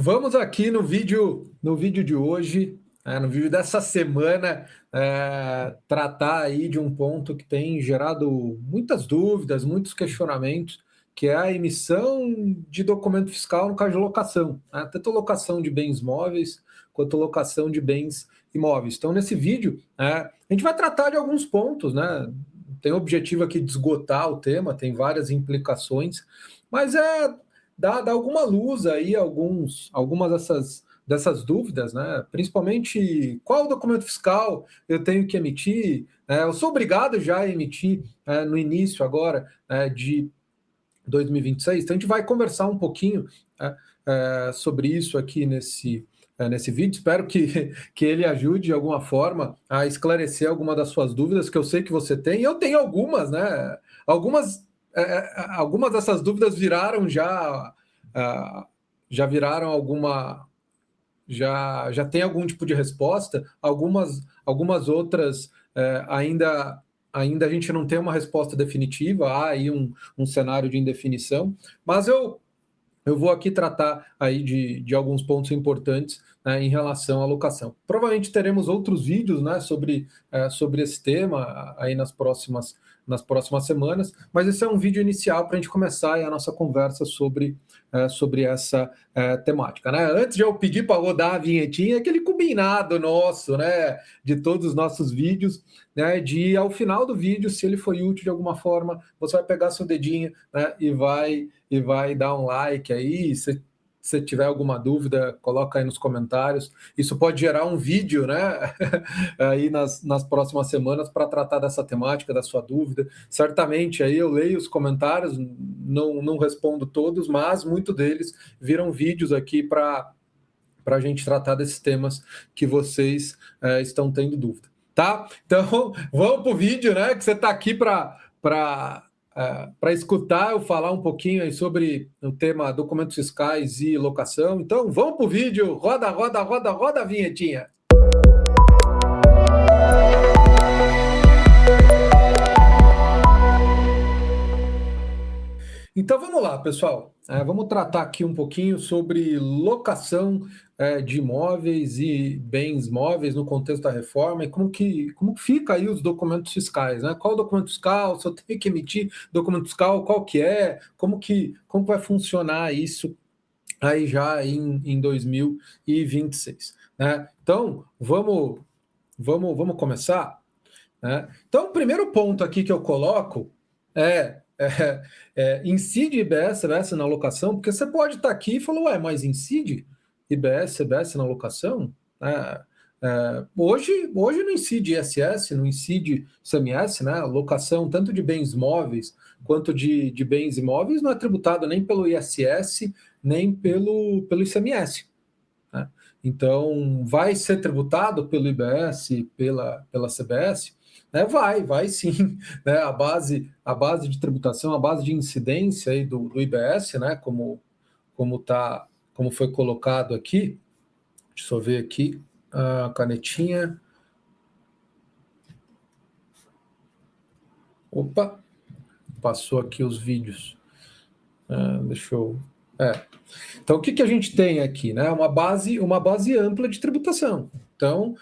Vamos aqui no vídeo de hoje, no vídeo dessa semana, tratar aí de um ponto que tem gerado muitas dúvidas, muitos questionamentos, que é a emissão de documento fiscal no caso de locação, né? Tanto locação de bens móveis quanto locação de bens imóveis. Então, nesse vídeo, a gente vai tratar de alguns pontos, né? Tem o objetivo aqui de esgotar o tema, tem várias implicações, mas dá alguma luz aí, algumas dessas dúvidas, né? Principalmente qual documento fiscal eu tenho que emitir. Eu sou obrigado já a emitir no início agora de 2026. Então a gente vai conversar um pouquinho sobre isso aqui nesse vídeo. Espero que ele ajude de alguma forma a esclarecer alguma das suas dúvidas, que eu sei que você tem. Eu tenho algumas, né? Algumas dessas dúvidas viraram já viraram alguma. Já tem algum tipo de resposta, algumas outras ainda a gente não tem uma resposta definitiva, há aí um cenário de indefinição, mas eu vou aqui tratar aí de alguns pontos importantes, né, em relação à locação. Provavelmente teremos outros vídeos, né, sobre esse tema aí nas próximas semanas, mas esse é um vídeo inicial para a gente começar aí a nossa conversa sobre essa temática, né? Antes de eu pedir para rodar a vinhetinha, aquele combinado nosso, né, de todos os nossos vídeos, né, de ao final do vídeo, se ele foi útil de alguma forma, você vai pegar seu dedinho, né, e vai dar um like aí. Se tiver alguma dúvida, coloca aí nos comentários. Isso pode gerar um vídeo, né, aí nas próximas semanas para tratar dessa temática, da sua dúvida. Certamente aí eu leio os comentários, não respondo todos, mas muitos deles viram vídeos aqui para a gente tratar desses temas que vocês estão tendo dúvida, tá? Então, vamos para o vídeo, né, que você está aqui para escutar eu falar um pouquinho aí sobre o tema documentos fiscais e locação. Então, vamos para o vídeo. Roda, roda, roda, roda a vinhetinha. Então vamos lá, pessoal. Vamos tratar aqui um pouquinho sobre locação de imóveis e bens móveis no contexto da reforma e como que fica aí os documentos fiscais, né? Qual documento fiscal? Se eu tenho que emitir documento fiscal, qual que é? Como vai funcionar isso aí já em 2026, né? Então vamos começar, né? Então o primeiro ponto aqui que eu coloco incide IBS, CBS na locação, porque você pode estar aqui e falar, mas incide IBS, CBS na locação? Hoje não incide ISS, não incide CMS, né? Locação tanto de bens móveis quanto de bens imóveis não é tributado nem pelo ISS, nem pelo ICMS, né? Então, vai ser tributado pelo IBS, pela CBS? Né, vai sim, né, a base de tributação, a base de incidência aí do IBS, né, como foi colocado aqui. Deixa eu ver aqui a canetinha. Opa, passou aqui os vídeos. Deixa eu... Então, o que a gente tem aqui, né? Uma base ampla de tributação. Então,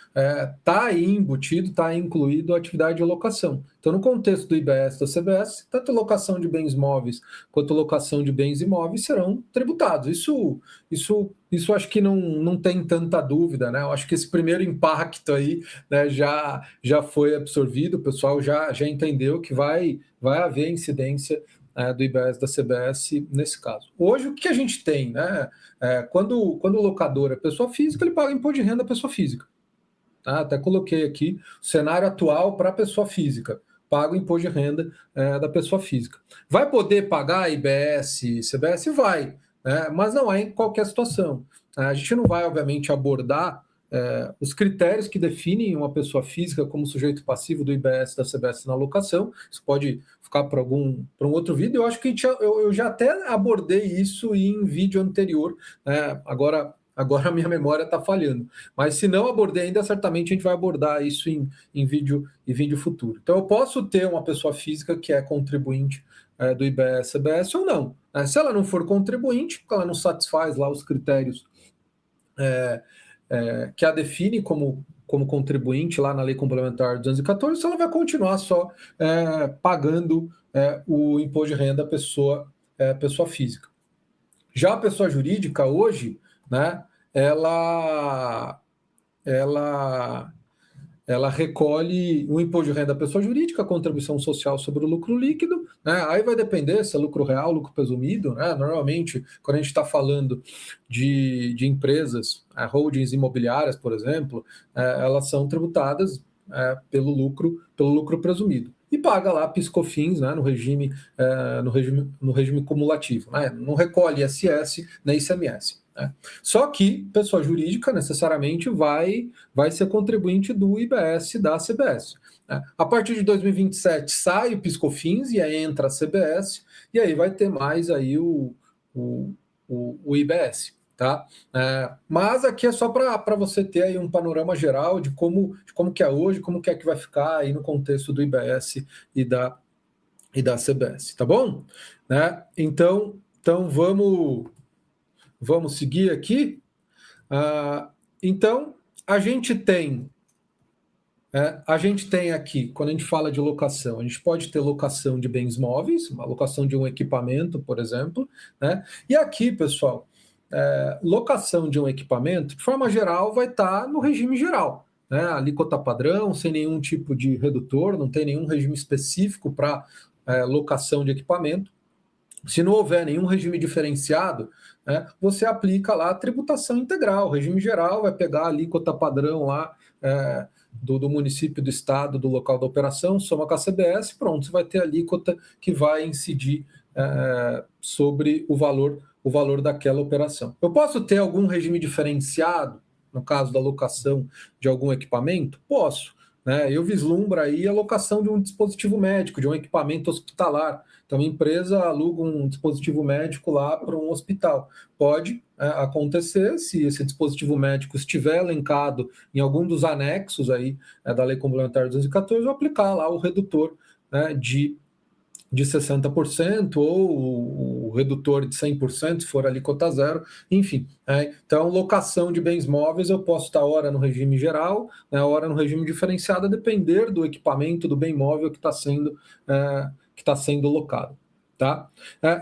está aí embutido, está incluído a atividade de locação. Então, no contexto do IBS e da CBS, tanto locação de bens móveis quanto locação de bens imóveis serão tributados. Isso acho que não tem tanta dúvida, né? Eu acho que esse primeiro impacto aí, né, já foi absorvido, o pessoal já entendeu que vai haver incidência do IBS da CBS nesse caso. Hoje, o que a gente tem, né? Quando o locador é pessoa física, ele paga imposto de renda à pessoa física. Tá? Até coloquei aqui o cenário atual para a pessoa física. Paga o imposto de renda da pessoa física. Vai poder pagar IBS, CBS? Vai, né? Mas não é em qualquer situação. A gente não vai, obviamente, abordar os critérios que definem uma pessoa física como sujeito passivo do IBS da CBS na locação. Isso pode ficar para um outro vídeo. Eu acho que eu já até abordei isso em vídeo anterior. Agora a minha memória está falhando. Mas se não abordei ainda, certamente a gente vai abordar isso em vídeo futuro. Então eu posso ter uma pessoa física que é contribuinte do IBS, CBS ou não. Se ela não for contribuinte, porque ela não satisfaz lá os critérios que a define como contribuinte lá na Lei Complementar 214, ela vai continuar só pagando o imposto de renda pessoa física. Já a pessoa jurídica, hoje, né, ela recolhe o imposto de renda da pessoa jurídica, a contribuição social sobre o lucro líquido, né? Aí vai depender se é lucro real, lucro presumido, né? Normalmente, quando a gente está falando de empresas, holdings imobiliárias, por exemplo, elas são tributadas pelo lucro presumido. E paga lá PIS/COFINS, né, no regime cumulativo, né? Não recolhe ISS nem ICMS. Só que pessoa jurídica necessariamente vai ser contribuinte do IBS da CBS. A partir de 2027 sai o PIS/COFINS e aí entra a CBS, e aí vai ter mais aí o IBS. Tá? Mas aqui é só para você ter aí um panorama geral de como que é hoje, como que é que vai ficar aí no contexto do IBS e da CBS, tá bom? Então vamos seguir aqui. Então, a gente tem aqui, quando a gente fala de locação, a gente pode ter locação de bens móveis, uma locação de um equipamento, por exemplo, né? E aqui, pessoal, locação de um equipamento, de forma geral, vai estar no regime geral, né? Alíquota padrão, sem nenhum tipo de redutor, não tem nenhum regime específico para locação de equipamento. Se não houver nenhum regime diferenciado, você aplica lá a tributação integral. O regime geral vai pegar a alíquota padrão lá do município, do estado, do local da operação, soma com a CBS, pronto, você vai ter a alíquota que vai incidir sobre o valor daquela operação. Eu posso ter algum regime diferenciado, no caso da locação de algum equipamento? Posso. Eu vislumbro aí a locação de um dispositivo médico, de um equipamento hospitalar. Então, a empresa aluga um dispositivo médico lá para um hospital. Pode acontecer, se esse dispositivo médico estiver elencado em algum dos anexos aí da Lei Complementar 214, eu aplicar lá o redutor de 60% ou o redutor de 100%, se for alíquota zero, enfim. Então, locação de bens móveis, eu posso estar hora no regime geral, hora no regime diferenciado, a depender do equipamento, do bem móvel que está sendo locado. Tá?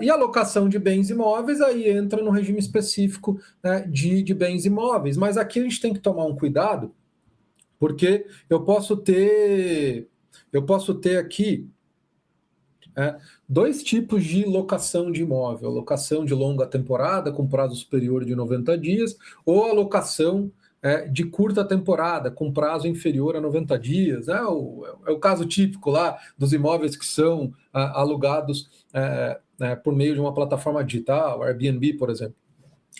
E a locação de bens imóveis aí entra no regime específico de bens imóveis, mas aqui a gente tem que tomar um cuidado, porque eu posso ter aqui dois tipos de locação de imóvel: locação de longa temporada, com prazo superior de 90 dias, ou a locação de curta temporada, com prazo inferior a 90 dias. É o caso típico lá dos imóveis que são alugados por meio de uma plataforma digital, Airbnb, por exemplo.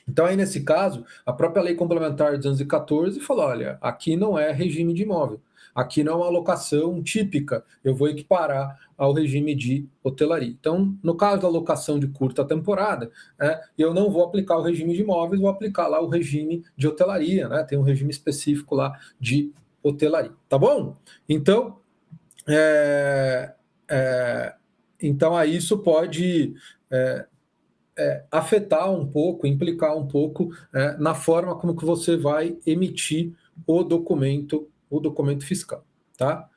Então, aí nesse caso, a própria Lei Complementar 214 falou: olha, aqui não é regime de imóvel. Aqui não é uma locação típica, eu vou equiparar ao regime de hotelaria. Então, no caso da locação de curta temporada, eu não vou aplicar o regime de imóveis, vou aplicar lá o regime de hotelaria, né? Tem um regime específico lá de hotelaria, tá bom? Então, então aí isso pode afetar um pouco, implicar um pouco na forma como que você vai emitir o documento fiscal, tá?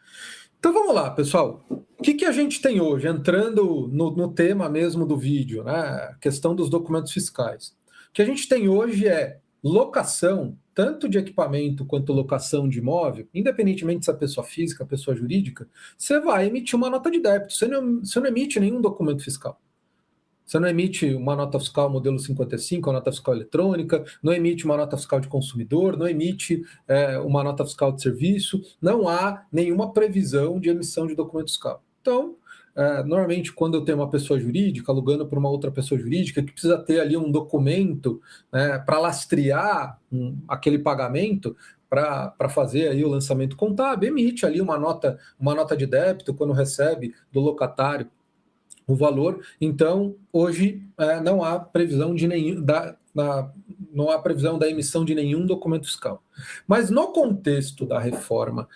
Então vamos lá, pessoal. O que a gente tem hoje, entrando no tema mesmo do vídeo, né? A questão dos documentos fiscais. O que a gente tem hoje é locação, tanto de equipamento quanto locação de imóvel, independentemente se é pessoa física, pessoa jurídica, você vai emitir uma nota de débito, você não emite nenhum documento fiscal. Você não emite uma nota fiscal modelo 55, uma nota fiscal eletrônica, não emite uma nota fiscal de consumidor, não emite uma nota fiscal de serviço, não há nenhuma previsão de emissão de documento fiscal. Então, normalmente, quando eu tenho uma pessoa jurídica alugando para uma outra pessoa jurídica que precisa ter ali um documento para lastrear aquele pagamento, para fazer aí o lançamento contábil, emite ali uma nota de débito quando recebe do locatário o valor. Então, hoje não há previsão da emissão de nenhum documento fiscal. Mas no contexto da reforma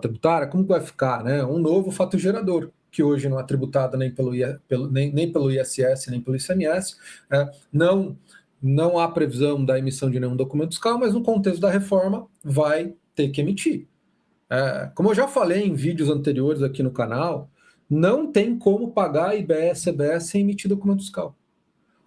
tributária, como vai ficar, né? Um novo fato gerador. que hoje não é tributada nem pelo ISS, nem pelo ICMS. Não há previsão da emissão de nenhum documento fiscal, mas no contexto da reforma vai ter que emitir. Como eu já falei em vídeos anteriores aqui no canal, não tem como pagar IBS, CBS sem emitir documento fiscal.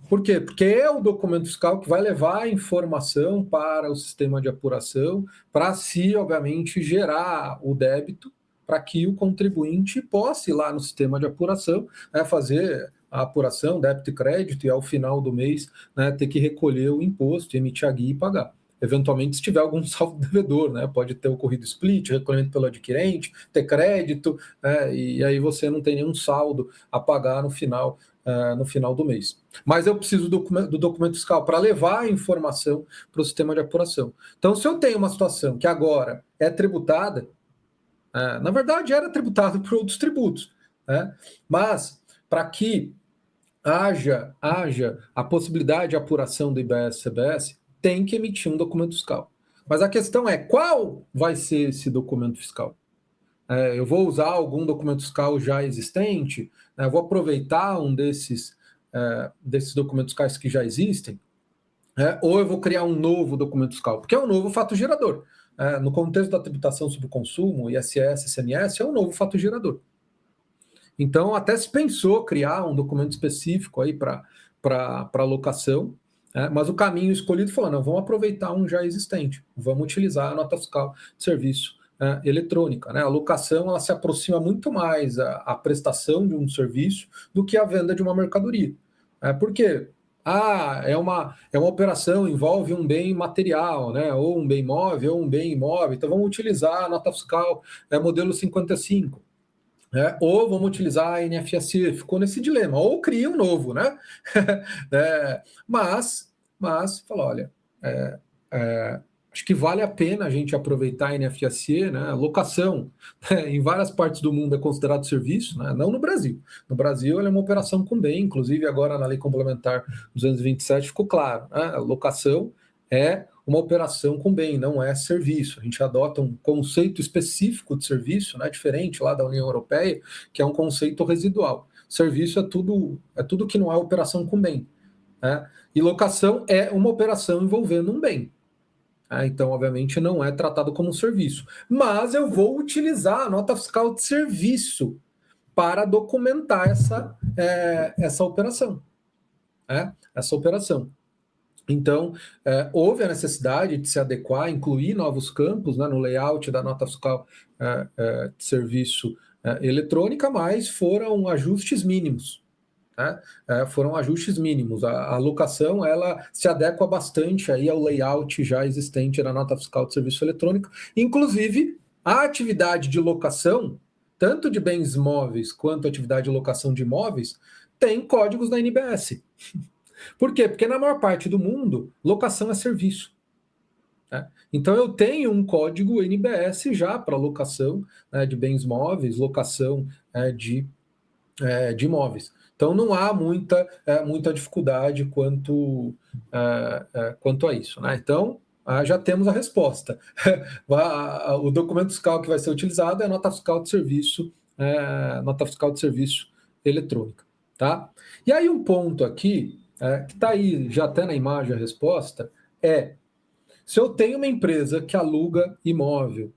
Por quê? Porque é o documento fiscal que vai levar a informação para o sistema de apuração, para se, obviamente, gerar o débito, para que o contribuinte possa ir lá no sistema de apuração, fazer a apuração, débito e crédito, e ao final do mês ter que recolher o imposto, emitir a guia e pagar. Eventualmente, se tiver algum saldo devedor, pode ter ocorrido split, recolhimento pelo adquirente, ter crédito, e aí você não tem nenhum saldo a pagar no final do mês. Mas eu preciso do documento fiscal para levar a informação para o sistema de apuração. Então, se eu tenho uma situação que agora é tributada, na verdade era tributada por outros tributos, mas para que haja a possibilidade de apuração do IBS-CBS, tem que emitir um documento fiscal. Mas a questão é, qual vai ser esse documento fiscal? Eu vou usar algum documento fiscal já existente? Eu vou aproveitar um desses documentos fiscais que já existem? Ou eu vou criar um novo documento fiscal? Porque é um novo fato gerador. No contexto da tributação sobre o consumo, ISS, ICMS, é um novo fato gerador. Então, até se pensou criar um documento específico aí para alocação, mas o caminho escolhido falou, não, vamos aproveitar um já existente, vamos utilizar a nota fiscal de serviço eletrônica. A locação ela se aproxima muito mais à prestação de um serviço do que a venda de uma mercadoria. Por quê? É uma operação, envolve um bem material, ou um bem móvel, ou um bem imóvel, então vamos utilizar a nota fiscal modelo 55. Ou vamos utilizar a NFSE, ficou nesse dilema, ou cria um novo, mas fala, olha, acho que vale a pena a gente aproveitar a NFSE, locação, em várias partes do mundo é considerado serviço, não no Brasil. No Brasil, ela é uma operação com bem, inclusive agora na Lei Complementar 227 ficou claro, a locação é uma operação com bem, não é serviço. A gente adota um conceito específico de serviço, diferente lá da União Europeia, que é um conceito residual. Serviço é tudo que não é operação com bem. E locação é uma operação envolvendo um bem. Então, obviamente, não é tratado como um serviço. Mas eu vou utilizar a nota fiscal de serviço para documentar essa operação. Essa operação. Então, houve a necessidade de se adequar, incluir novos campos no layout da nota fiscal de serviço eletrônica, mas foram ajustes mínimos. Foram ajustes mínimos. A alocação ela se adequa bastante aí ao layout já existente da nota fiscal de serviço eletrônico. Inclusive, a atividade de locação, tanto de bens móveis quanto a atividade de locação de imóveis, tem códigos da NBS. Por quê? Porque na maior parte do mundo, locação é serviço. Então eu tenho um código NBS já para locação de bens móveis, locação de imóveis. Então não há muita dificuldade quanto a isso. Então já temos a resposta. O documento fiscal que vai ser utilizado é a nota fiscal de serviço, eletrônica. Tá? E aí um ponto aqui, que está aí já até na imagem a resposta, se eu tenho uma empresa que aluga imóvel,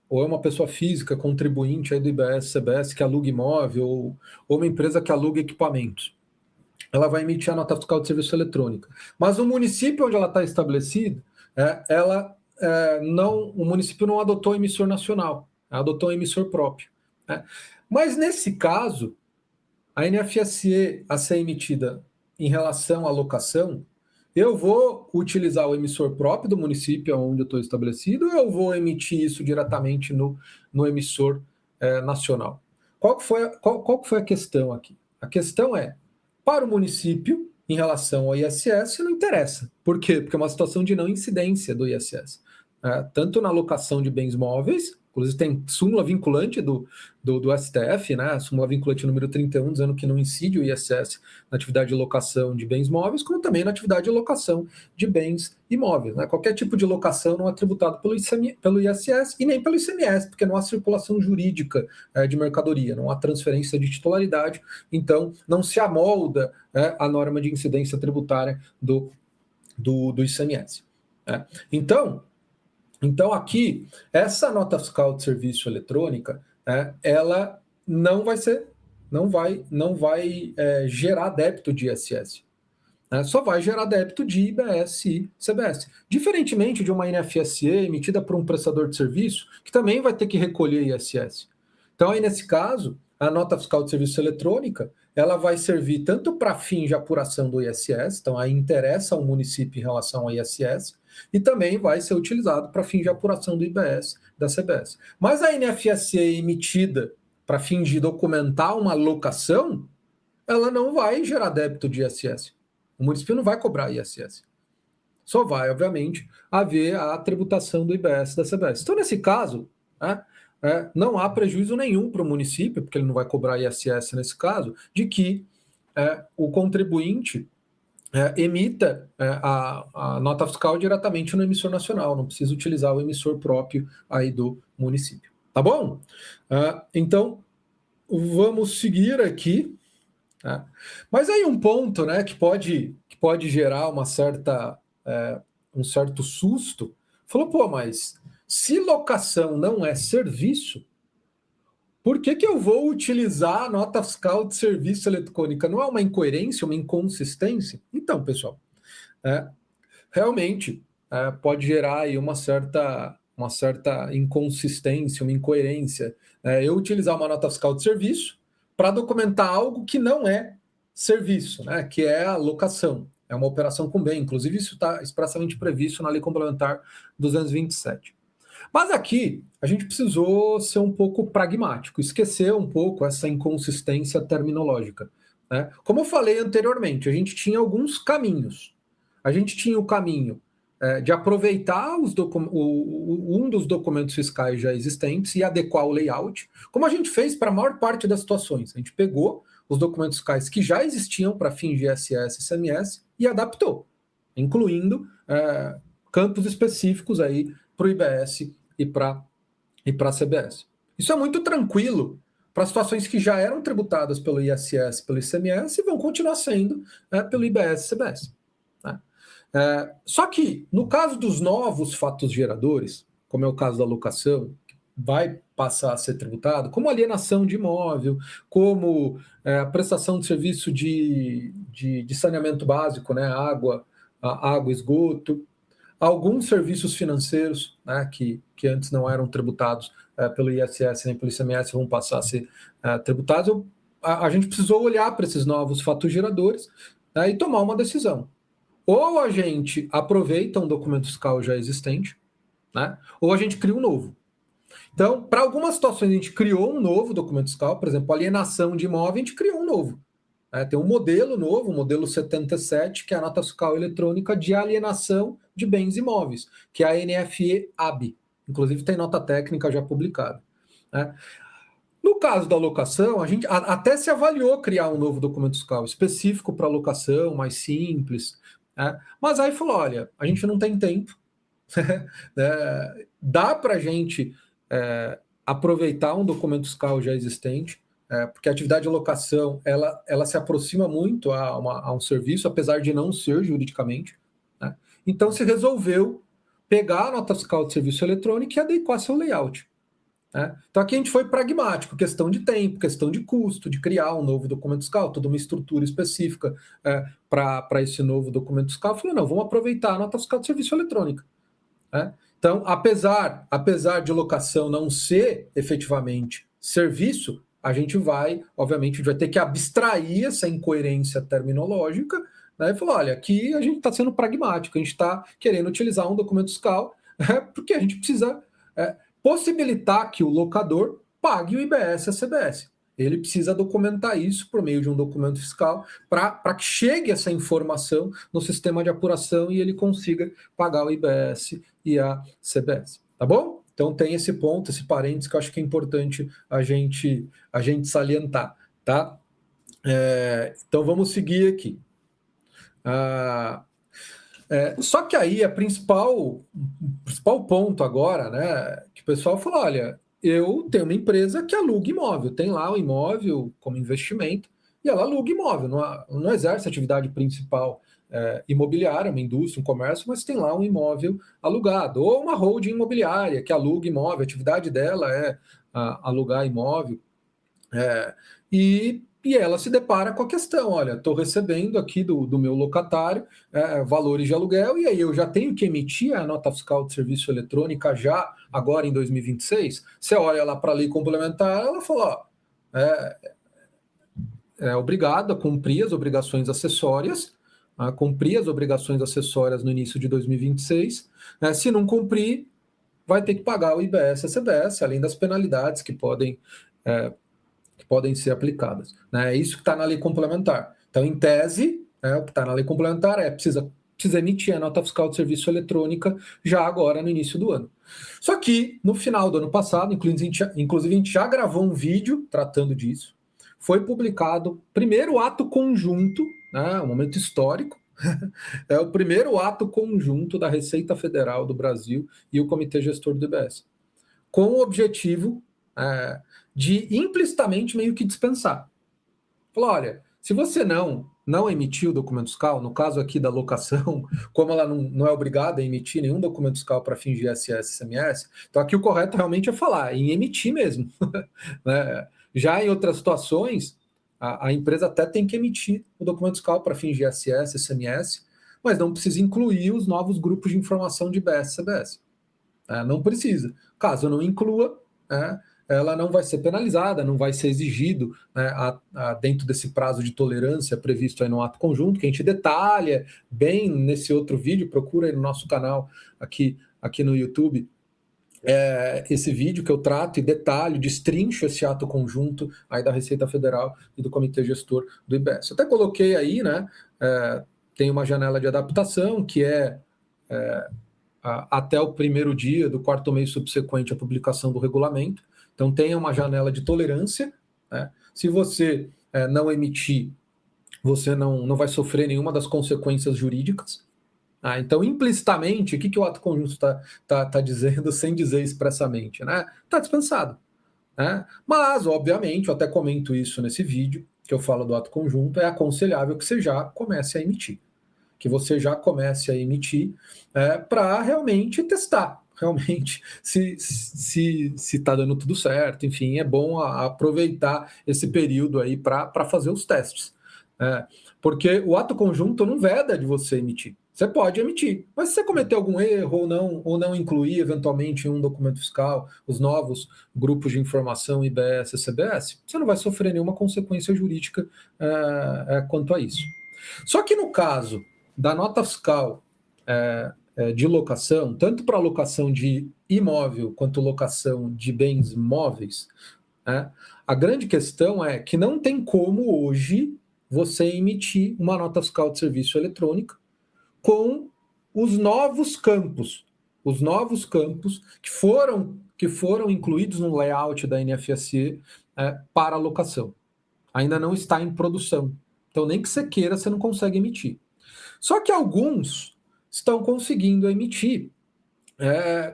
ou é uma pessoa física contribuinte aí do IBS, CBS que aluga imóvel, ou uma empresa que aluga equipamentos, ela vai emitir a nota fiscal de serviço eletrônica. Mas o município onde ela está estabelecida, o município não adotou emissor nacional, adotou um emissor próprio. Mas nesse caso, a NFSE a ser emitida em relação à locação, eu vou utilizar o emissor próprio do município onde eu estou estabelecido, ou eu vou emitir isso diretamente no emissor nacional? Qual que foi a questão aqui? A questão para o município, em relação ao ISS, não interessa. Por quê? Porque é uma situação de não incidência do ISS. Tanto na locação de bens móveis, Inclusive tem súmula vinculante do STF, né? Súmula vinculante número 31, dizendo que não incide o ISS na atividade de locação de bens móveis, como também na atividade de locação de bens imóveis. Né? Qualquer tipo de locação não é tributado pelo ISS e nem pelo ICMS, porque não há circulação jurídica de mercadoria, não há transferência de titularidade, então não se amolda a norma de incidência tributária do ICMS. Né? Então, aqui, essa nota fiscal de serviço eletrônica, ela não vai gerar débito de ISS. Só vai gerar débito de IBS e CBS. Diferentemente de uma NFSE emitida por um prestador de serviço, que também vai ter que recolher ISS. Então, aí, nesse caso, a nota fiscal de serviço eletrônica, ela vai servir tanto para fins de apuração do ISS, então aí interessa ao município em relação ao ISS, e também vai ser utilizado para fins de apuração do IBS, da CBS. Mas a NFSE emitida para fins de documentar uma locação, ela não vai gerar débito de ISS. O município não vai cobrar ISS. Só vai, obviamente, haver a tributação do IBS da CBS. Então, nesse caso, não há prejuízo nenhum para o município, porque ele não vai cobrar ISS nesse caso, de que o contribuinte emita a nota fiscal diretamente no emissor nacional, não precisa utilizar o emissor próprio aí do município. Tá bom? Então, vamos seguir aqui. Mas aí um ponto, né, que pode gerar um certo susto, falou, pô, mas se locação não é serviço, por que eu vou utilizar a nota fiscal de serviço eletrônica? Não é uma incoerência, uma inconsistência? Então, pessoal, realmente pode gerar aí uma certa inconsistência, uma incoerência. Eu utilizar uma nota fiscal de serviço para documentar algo que não é serviço, né, que é a locação. É uma operação com bem. Inclusive, isso está expressamente previsto na Lei Complementar 227. Mas aqui, a gente precisou ser um pouco pragmático, esquecer um pouco essa inconsistência terminológica. Né? Como eu falei anteriormente, a gente tinha alguns caminhos. A gente tinha o caminho de aproveitar um dos documentos fiscais já existentes e adequar o layout, como a gente fez para a maior parte das situações. A gente pegou os documentos fiscais que já existiam para fins de ISS e ICMS e adaptou, incluindo campos específicos aí para o IBS e para a CBS. Isso é muito tranquilo para situações que já eram tributadas pelo ISS, pelo ICMS e vão continuar sendo pelo IBS e CBS. Né? Só que, no caso dos novos fatos geradores, como é o caso da locação, que vai passar a ser tributado, como alienação de imóvel, como a prestação de serviço de saneamento básico, né, água, esgoto, alguns serviços financeiros, né, que antes não eram tributados pelo ISS nem pelo ICMS vão passar a ser tributados. A gente precisou olhar para esses novos fatos geradores e tomar uma decisão. Ou a gente aproveita um documento fiscal já existente, né, ou a gente cria um novo. Então, para algumas situações, a gente criou um novo documento fiscal, por exemplo, alienação de imóvel, a gente criou um novo. Tem um modelo novo, o modelo 77, que é a nota fiscal eletrônica de alienação de bens imóveis, que é a NFE-AB. Inclusive, tem nota técnica já publicada. No caso da locação, a gente até se avaliou criar um novo documento fiscal específico para locação, mais simples. Mas aí falou, olha, a gente não tem tempo. Dá para a gente aproveitar um documento fiscal já existente, porque a atividade de locação ela se aproxima muito a um serviço, apesar de não ser juridicamente. Né? Então se resolveu pegar a nota fiscal de serviço eletrônico e adequar seu layout. Né? Então aqui a gente foi pragmático, questão de tempo, questão de custo, de criar um novo documento fiscal, toda uma estrutura específica para esse novo documento fiscal. Falei, não, vamos aproveitar a nota fiscal de serviço eletrônica. Né? Então, apesar de locação não ser efetivamente serviço, a gente vai ter que abstrair essa incoerência terminológica, né, e falar, olha, aqui a gente está sendo pragmático, a gente está querendo utilizar um documento fiscal, porque a gente precisa possibilitar que o locador pague o IBS e a CBS. Ele precisa documentar isso por meio de um documento fiscal para que chegue essa informação no sistema de apuração e ele consiga pagar o IBS e a CBS. Tá bom? Então tem esse ponto, esse parênteses que eu acho que é importante a gente salientar, tá? Então vamos seguir aqui. Só que aí o principal ponto agora, né, que o pessoal falou, olha, eu tenho uma empresa que aluga imóvel, tem lá o imóvel como investimento, e ela aluga imóvel, não exerce atividade principal imobiliária, uma indústria, um comércio, mas tem lá um imóvel alugado, ou uma holding imobiliária que aluga imóvel, a atividade dela é alugar imóvel, e ela se depara com a questão, olha, estou recebendo aqui do meu locatário valores de aluguel, e aí eu já tenho que emitir a nota fiscal de serviço eletrônica já agora em 2026. Você olha lá para a lei complementar, ela falou, ó, é obrigado a cumprir as obrigações acessórias, a cumprir as obrigações acessórias no início de 2026. Se não cumprir, vai ter que pagar o IBS e CBS, além das penalidades que podem ser aplicadas. É isso que está na lei complementar. Então, em tese, o que está na lei complementar precisa emitir a nota fiscal de serviço eletrônica já agora no início do ano. Só que, no final do ano passado, inclusive a gente já gravou um vídeo tratando disso, foi publicado primeiro ato conjunto, um momento histórico, é o primeiro ato conjunto da Receita Federal do Brasil e o Comitê Gestor do IBS, com o objetivo de implicitamente meio que dispensar. Falou, olha, se você não emitiu o documento fiscal, no caso aqui da locação, como ela não é obrigada a emitir nenhum documento fiscal para fins de ISS e ICMS, então aqui o correto realmente é falar em emitir mesmo. Né? Já em outras situações, a empresa até tem que emitir o documento fiscal para fins de ISS e ICMS, mas não precisa incluir os novos grupos de informação de IBS e CBS. Não precisa. Caso não inclua, ela não vai ser penalizada, não vai ser exigido dentro desse prazo de tolerância previsto aí no ato conjunto, que a gente detalha bem nesse outro vídeo, procura aí no nosso canal aqui no YouTube, esse vídeo que eu trato e detalho, destrincho esse ato conjunto aí da Receita Federal e do Comitê Gestor do IBS. Eu até coloquei aí, tem uma janela de adaptação que até o primeiro dia do quarto mês subsequente à publicação do regulamento. Então, tem uma janela de tolerância. Se você não emitir, você não vai sofrer nenhuma das consequências jurídicas. Então, implicitamente, o que o ato conjunto está dizendo sem dizer expressamente? Está dispensado. Mas, obviamente, eu até comento isso nesse vídeo, que eu falo do ato conjunto, é aconselhável que você já comece a emitir. Que você já comece a emitir para realmente testar, realmente se está dando tudo certo. Enfim, é bom aproveitar esse período aí para fazer os testes. Porque o ato conjunto não veda de você emitir. Você pode emitir, mas se você cometer algum erro ou não incluir eventualmente em um documento fiscal os novos grupos de informação IBS e CBS, você não vai sofrer nenhuma consequência jurídica quanto a isso. Só que no caso da nota fiscal de locação, tanto para locação de imóvel quanto locação de bens móveis, a grande questão é que não tem como hoje você emitir uma nota fiscal de serviço eletrônica com os novos campos que foram incluídos no layout da NFSE para locação. Ainda não está em produção. Então, nem que você queira, você não consegue emitir. Só que alguns estão conseguindo emitir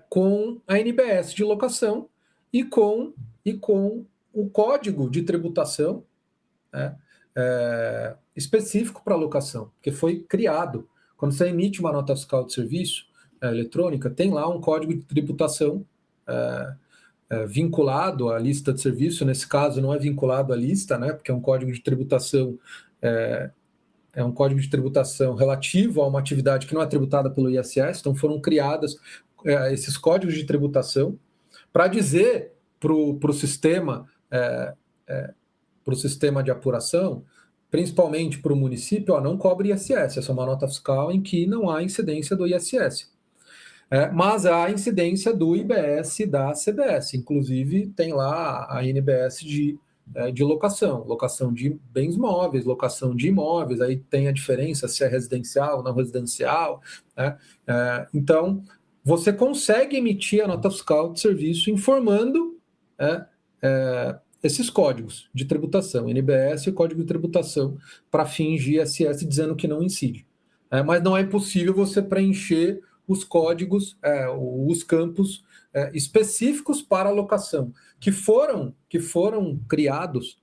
com a NBS de locação e com o código de tributação específico para locação, que foi criado. Quando você emite uma nota fiscal de serviço eletrônica, tem lá um código de tributação vinculado à lista de serviço. Nesse caso, não é vinculado à lista, porque é um código de tributação um código de tributação relativo a uma atividade que não é tributada pelo ISS. Então, foram criados esses códigos de tributação para dizer para o sistema de apuração, principalmente para o município, não cobre ISS. Essa é uma nota fiscal em que não há incidência do ISS. Mas há incidência do IBS e da CBS. Inclusive, tem lá a NBS de locação de bens móveis, locação de imóveis, aí tem a diferença se é residencial ou não residencial. Então, você consegue emitir a nota fiscal de serviço informando esses códigos de tributação, NBS e Código de Tributação, para fins de ISS, dizendo que não incide. Mas não é impossível você preencher os códigos, os campos específicos para alocação, que foram criados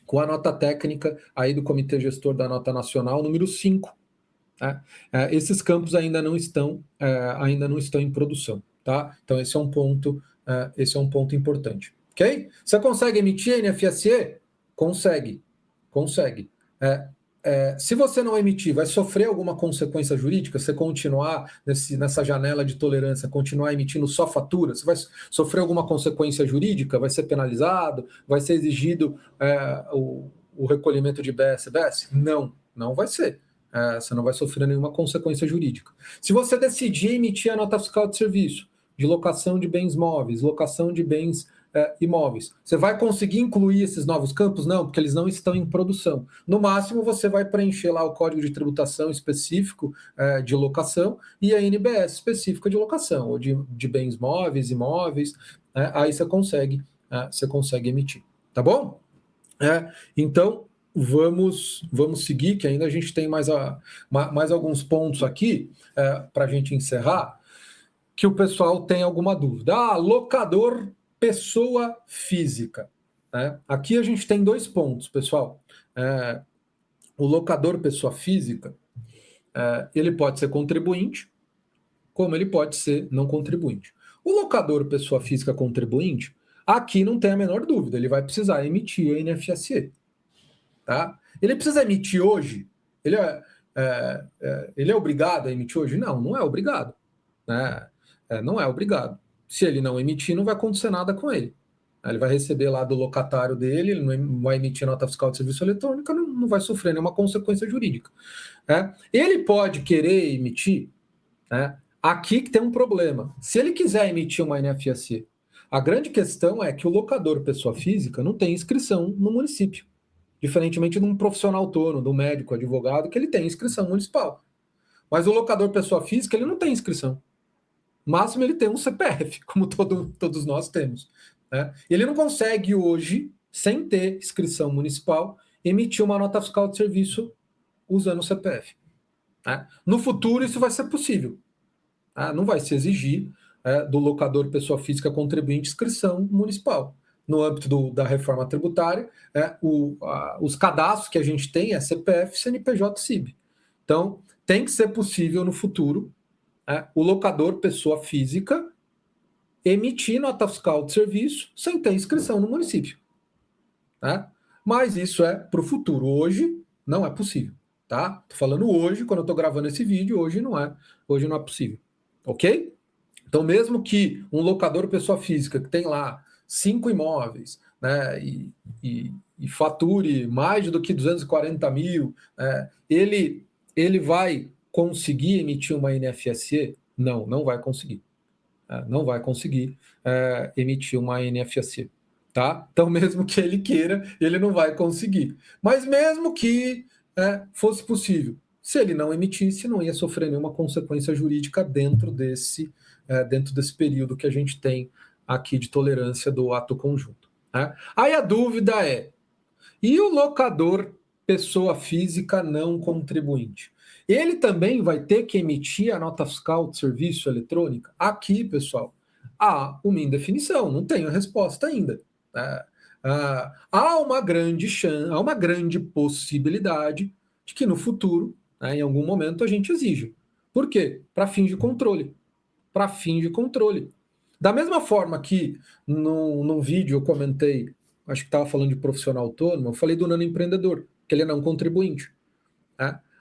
com a nota técnica aí do Comitê Gestor da Nota Nacional, número 5. Esses campos ainda não estão em produção, tá? Então esse é um ponto importante, ok? Você consegue emitir a NFSE? Consegue. Se você não emitir, vai sofrer alguma consequência jurídica? Você continuar nessa janela de tolerância, continuar emitindo só fatura, você vai sofrer alguma consequência jurídica? Vai ser penalizado? Vai ser exigido o recolhimento de BS? Não vai ser. Você não vai sofrer nenhuma consequência jurídica. Se você decidir emitir a nota fiscal de serviço, de locação de bens móveis, locação de bens imóveis, você vai conseguir incluir esses novos campos? Não, porque eles não estão em produção. No máximo, você vai preencher lá o código de tributação específico de locação e a NBS específica de locação, ou de bens móveis, imóveis, aí você consegue emitir. Tá bom? Então, vamos seguir, que ainda a gente tem mais alguns pontos aqui para a gente encerrar, que o pessoal tem alguma dúvida. Locador pessoa física. Aqui a gente tem 2 pontos, pessoal. O locador pessoa física, ele pode ser contribuinte, como ele pode ser não contribuinte. O locador pessoa física contribuinte, aqui não tem a menor dúvida, ele vai precisar emitir a NFSE. Tá? Ele precisa emitir hoje? Ele é obrigado a emitir hoje? Não é obrigado. Não é obrigado. Se ele não emitir, não vai acontecer nada com ele. Ele vai receber lá do locatário dele, ele não vai emitir nota fiscal de serviço eletrônico, não vai sofrer nenhuma consequência jurídica. Ele pode querer emitir, aqui que tem um problema. Se ele quiser emitir uma NFSE, a grande questão é que o locador pessoa física não tem inscrição no município. Diferentemente de um profissional autônomo, de um médico, advogado, que ele tem inscrição municipal. Mas o locador pessoa física, ele não tem inscrição. No máximo, ele tem um CPF, como todos nós temos. Ele não consegue hoje, sem ter inscrição municipal, emitir uma nota fiscal de serviço usando o CPF. No futuro, isso vai ser possível. Não vai se exigir do locador pessoa física contribuinte inscrição municipal. No âmbito da reforma tributária, os cadastros que a gente tem é CPF, CNPJ e CIB. Então, tem que ser possível no futuro o locador, pessoa física, emitir nota fiscal de serviço sem ter inscrição no município. Mas isso é para o futuro. Hoje não é possível. Estou falando hoje, quando eu estou gravando esse vídeo, hoje não é possível. Ok? Então, mesmo que um locador, pessoa física, que tem lá 5 imóveis, e fature mais do que 240 mil, ele vai conseguir emitir uma NFSE? Não vai conseguir. Não vai conseguir emitir uma NFSE. Tá? Então, mesmo que ele queira, ele não vai conseguir. Mas mesmo que fosse possível, se ele não emitisse, não ia sofrer nenhuma consequência jurídica dentro desse período que a gente tem aqui de tolerância do ato conjunto. Aí a dúvida é, e o locador pessoa física não contribuinte? Ele também vai ter que emitir a nota fiscal de serviço eletrônica? Aqui, pessoal, há uma indefinição, não tenho a resposta ainda. Há uma grande possibilidade de que no futuro, em algum momento, a gente exija. Por quê? Para fins de controle. Da mesma forma que num vídeo eu comentei, acho que estava falando de profissional autônomo, eu falei do nano empreendedor, que ele é não contribuinte.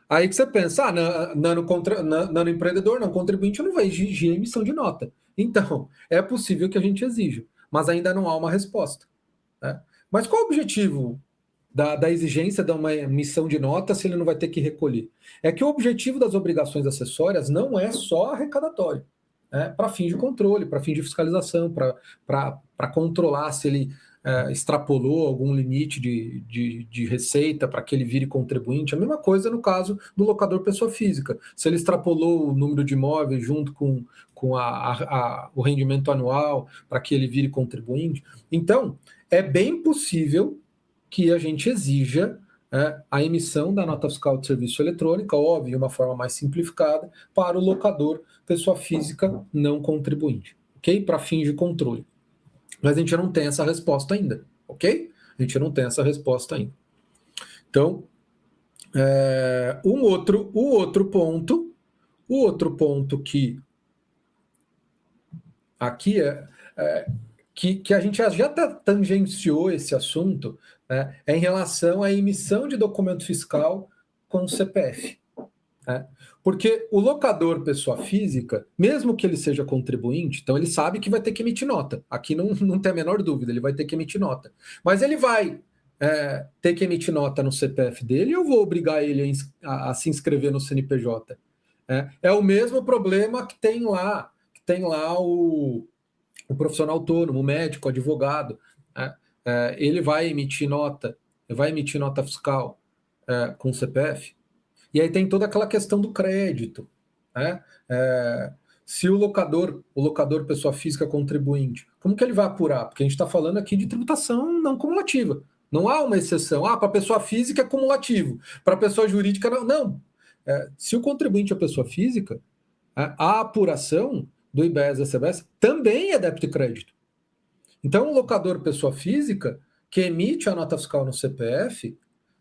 Aí que você pensa, nano empreendedor, não contribuinte, eu não vou exigir a emissão de nota. Então, é possível que a gente exija, mas ainda não há uma resposta. Mas qual o objetivo da exigência de uma emissão de nota se ele não vai ter que recolher? É que o objetivo das obrigações acessórias não é só arrecadatório. Para fins de controle, para fins de fiscalização, para controlar se ele extrapolou algum limite de receita para que ele vire contribuinte. A mesma coisa no caso do locador pessoa física. Se ele extrapolou o número de imóveis junto com o rendimento anual para que ele vire contribuinte. Então, é bem possível que a gente exija a emissão da nota fiscal de serviço eletrônica, óbvio, de uma forma mais simplificada, para o locador pessoa física não contribuinte, ok? Para fins de controle. Mas a gente não tem essa resposta ainda, ok? A gente não tem essa resposta ainda. Então, o outro ponto que aqui que a gente já tangenciou esse assunto, né, é em relação à emissão de documento fiscal com CPF. Né? Porque o locador pessoa física, mesmo que ele seja contribuinte, então ele sabe que vai ter que emitir nota. Aqui não tem a menor dúvida, ele vai ter que emitir nota. Mas ele vai ter que emitir nota no CPF dele, e eu vou obrigar ele a se inscrever no CNPJ. É o mesmo problema que tem lá o profissional autônomo, o médico, o advogado. Ele vai emitir nota fiscal com CPF. E aí tem toda aquela questão do crédito. Né? Se o locador pessoa física contribuinte, como que ele vai apurar? Porque a gente está falando aqui de tributação não cumulativa. Não há uma exceção. Para pessoa física é cumulativo. Para pessoa jurídica, não. Se o contribuinte é pessoa física, a apuração do IBS e CBS também é débito e crédito. Então, o locador pessoa física que emite a nota fiscal no CPF,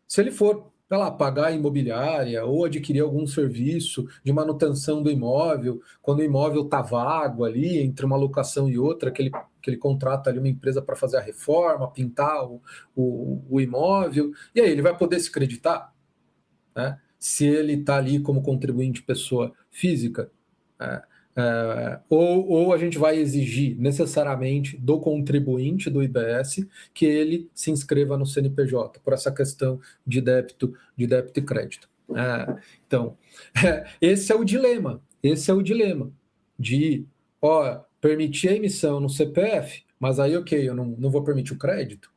se ele for pagar a imobiliária ou adquirir algum serviço de manutenção do imóvel, quando o imóvel está vago ali, entre uma locação e outra, que ele contrata ali uma empresa para fazer a reforma, pintar o imóvel, e aí ele vai poder se creditar, né? Se ele está ali como contribuinte pessoa física, ou a gente vai exigir necessariamente do contribuinte do IBS que ele se inscreva no CNPJ, por essa questão de débito e crédito. Então, esse é o dilema de permitir a emissão no CPF, mas aí, ok, eu não vou permitir o crédito.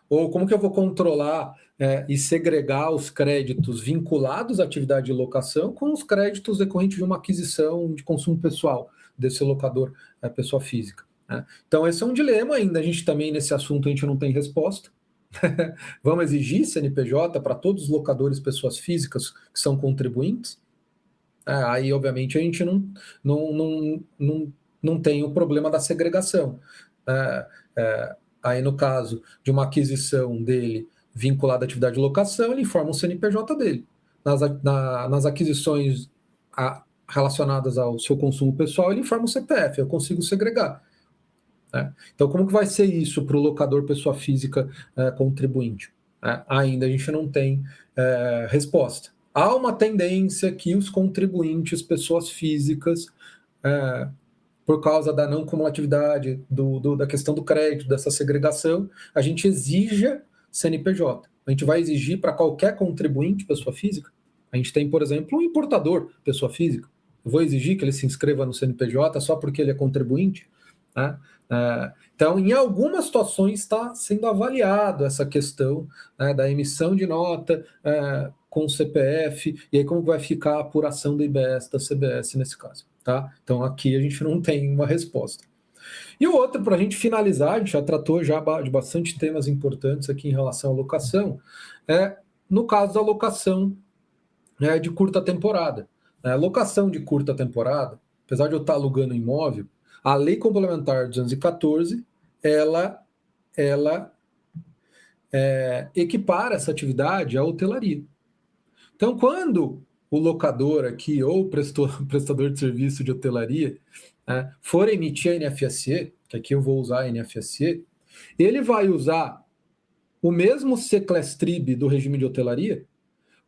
Ou como que eu vou controlar e segregar os créditos vinculados à atividade de locação com os créditos decorrentes de uma aquisição de consumo pessoal desse locador pessoa física. Né? Então, esse é um dilema ainda. A gente também, nesse assunto, a gente não tem resposta. Vamos exigir CNPJ para todos os locadores pessoas físicas que são contribuintes? Aí, obviamente, a gente não tem o problema da segregação. Aí, no caso de uma aquisição dele vinculada à atividade de locação, ele informa o CNPJ dele. Nas aquisições relacionadas ao seu consumo pessoal, ele informa o CPF, eu consigo segregar. Né? Então, como que vai ser isso para o locador pessoa física contribuinte? Ainda a gente não tem resposta. Há uma tendência que os contribuintes, pessoas físicas, por causa da não cumulatividade, da questão do crédito, dessa segregação, a gente exija CNPJ. A gente vai exigir para qualquer contribuinte, pessoa física. A gente tem, por exemplo, um importador, pessoa física. Eu vou exigir que ele se inscreva no CNPJ só porque ele é contribuinte? Né? Então, em algumas situações está sendo avaliado essa questão da emissão de nota com o CPF, e aí como vai ficar a apuração do IBS, da CBS nesse caso. Tá? Então, aqui a gente não tem uma resposta. E o outro, para a gente finalizar, a gente já tratou de bastante temas importantes aqui em relação à locação, no caso da locação de curta temporada. Locação de curta temporada, apesar de eu estar alugando imóvel, a Lei Complementar 214, ela equipara essa atividade à hotelaria. Então, quando o locador aqui, ou o prestador de serviço de hotelaria, for emitir a NFSE, que aqui eu vou usar a NFSE, ele vai usar o mesmo Seclestrib do regime de hotelaria.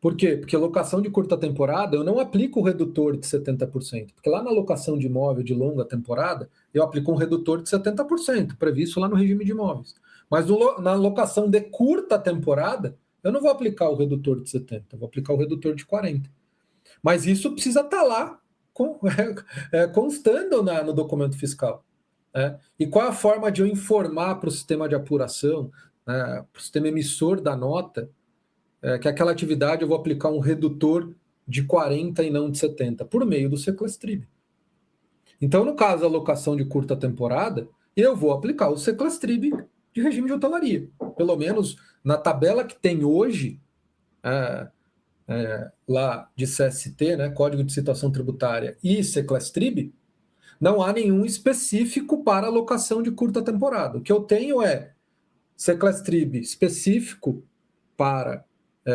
Por quê? Porque locação de curta temporada, eu não aplico o redutor de 70%. Porque lá na locação de imóvel de longa temporada, eu aplico um redutor de 70%, previsto lá no regime de imóveis. Mas na locação de curta temporada, eu não vou aplicar o redutor de 70%, eu vou aplicar o redutor de 40%. Mas isso precisa estar lá, constando no documento fiscal. E qual é a forma de eu informar para o sistema de apuração, para o sistema emissor da nota, que aquela atividade eu vou aplicar um redutor de 40 e não de 70, por meio do Seclastrib. Então, no caso da alocação de curta temporada, eu vou aplicar o Seclastrib de regime de hotelaria. Pelo menos na tabela que tem hoje, lá de CST, né, Código de Situação Tributária, e Seclastrib, não há nenhum específico para alocação de curta temporada. O que eu tenho é Seclastrib específico para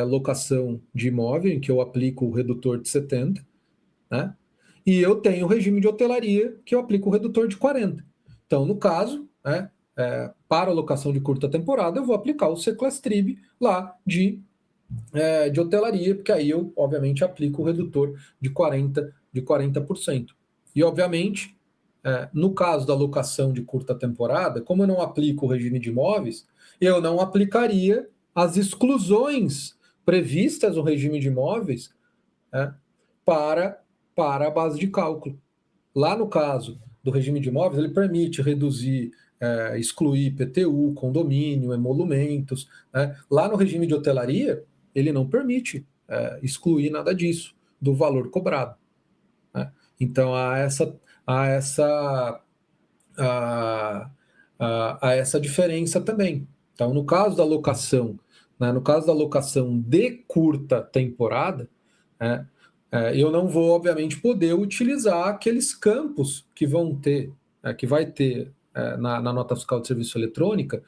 locação de imóvel, em que eu aplico o redutor de 70, né? E eu tenho o regime de hotelaria, que eu aplico o redutor de 40. Então, no caso, para alocação de curta temporada, eu vou aplicar o Seclastrib lá de hotelaria, porque aí eu, obviamente, aplico o redutor de 40%. E, obviamente, no caso da alocação de curta temporada, como eu não aplico o regime de imóveis, eu não aplicaria as exclusões previstas no regime de imóveis para a base de cálculo. Lá no caso do regime de imóveis, ele permite reduzir, excluir IPTU, condomínio, emolumentos. Lá no regime de hotelaria, ele não permite excluir nada disso do valor cobrado. Então, há essa diferença também. Então, no caso da alocação, de curta temporada, eu não vou, obviamente, poder utilizar aqueles campos que vai ter na nota fiscal de serviço eletrônica,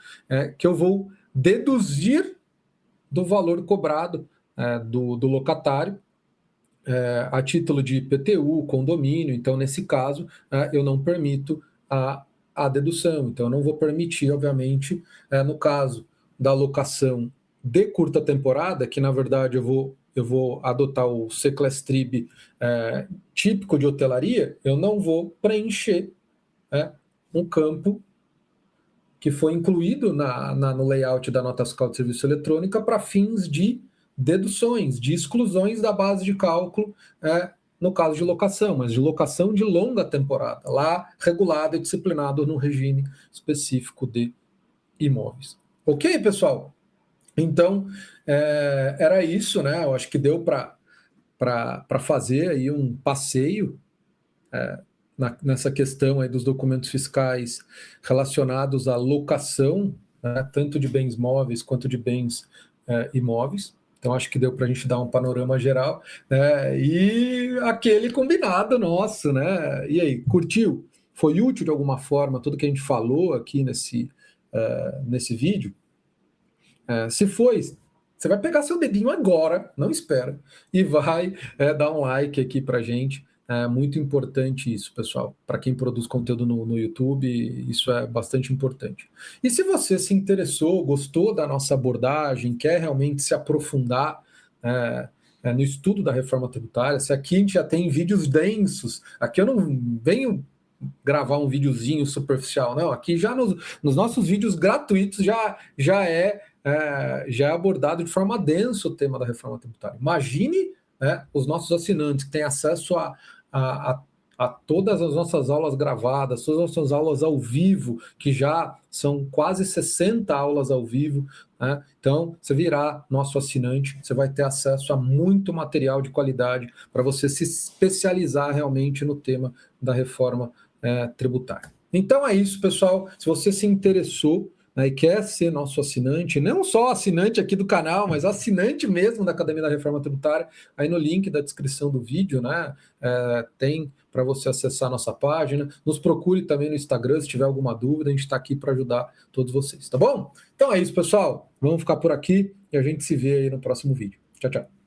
que eu vou deduzir do valor cobrado do locatário, a título de IPTU, condomínio. Então, nesse caso, eu não permito a dedução. Então, eu não vou permitir, obviamente, no caso da alocação de curta temporada, que, na verdade, eu vou adotar o Seclastrib típico de hotelaria, eu não vou preencher um campo que foi incluído no layout da nota fiscal de serviço eletrônica para fins de deduções, de exclusões da base de cálculo, no caso de locação, mas de locação de longa temporada, lá regulado e disciplinado no regime específico de imóveis. Ok, pessoal? Então, era isso, né? Eu acho que deu para fazer aí um passeio nessa questão aí dos documentos fiscais relacionados à locação, tanto de bens móveis quanto de bens imóveis. Então, acho que deu para a gente dar um panorama geral, e aquele combinado nosso, né? E aí, curtiu? Foi útil de alguma forma tudo que a gente falou aqui nesse vídeo? Se foi, você vai pegar seu dedinho agora, não espera, e vai dar um like aqui para a gente. É muito importante isso, pessoal. Para quem produz conteúdo no YouTube, isso é bastante importante. E se você se interessou, gostou da nossa abordagem, quer realmente se aprofundar no estudo da reforma tributária, se aqui a gente já tem vídeos densos, aqui eu não venho gravar um videozinho superficial, não. Aqui já nos nossos vídeos gratuitos já é abordado de forma densa o tema da reforma tributária. Imagine os nossos assinantes que têm acesso a todas as nossas aulas gravadas, todas as nossas aulas ao vivo, que já são quase 60 aulas ao vivo. Então, você virá nosso assinante, você vai ter acesso a muito material de qualidade para você se especializar realmente no tema da reforma tributária. Então é isso, pessoal. Se você se interessou e quer ser nosso assinante, não só assinante aqui do canal, mas assinante mesmo da Academia da Reforma Tributária, aí no link da descrição do vídeo, né, tem para você acessar a nossa página. Nos procure também no Instagram se tiver alguma dúvida, a gente está aqui para ajudar todos vocês, tá bom? Então é isso, pessoal. Vamos ficar por aqui e a gente se vê aí no próximo vídeo. Tchau, tchau.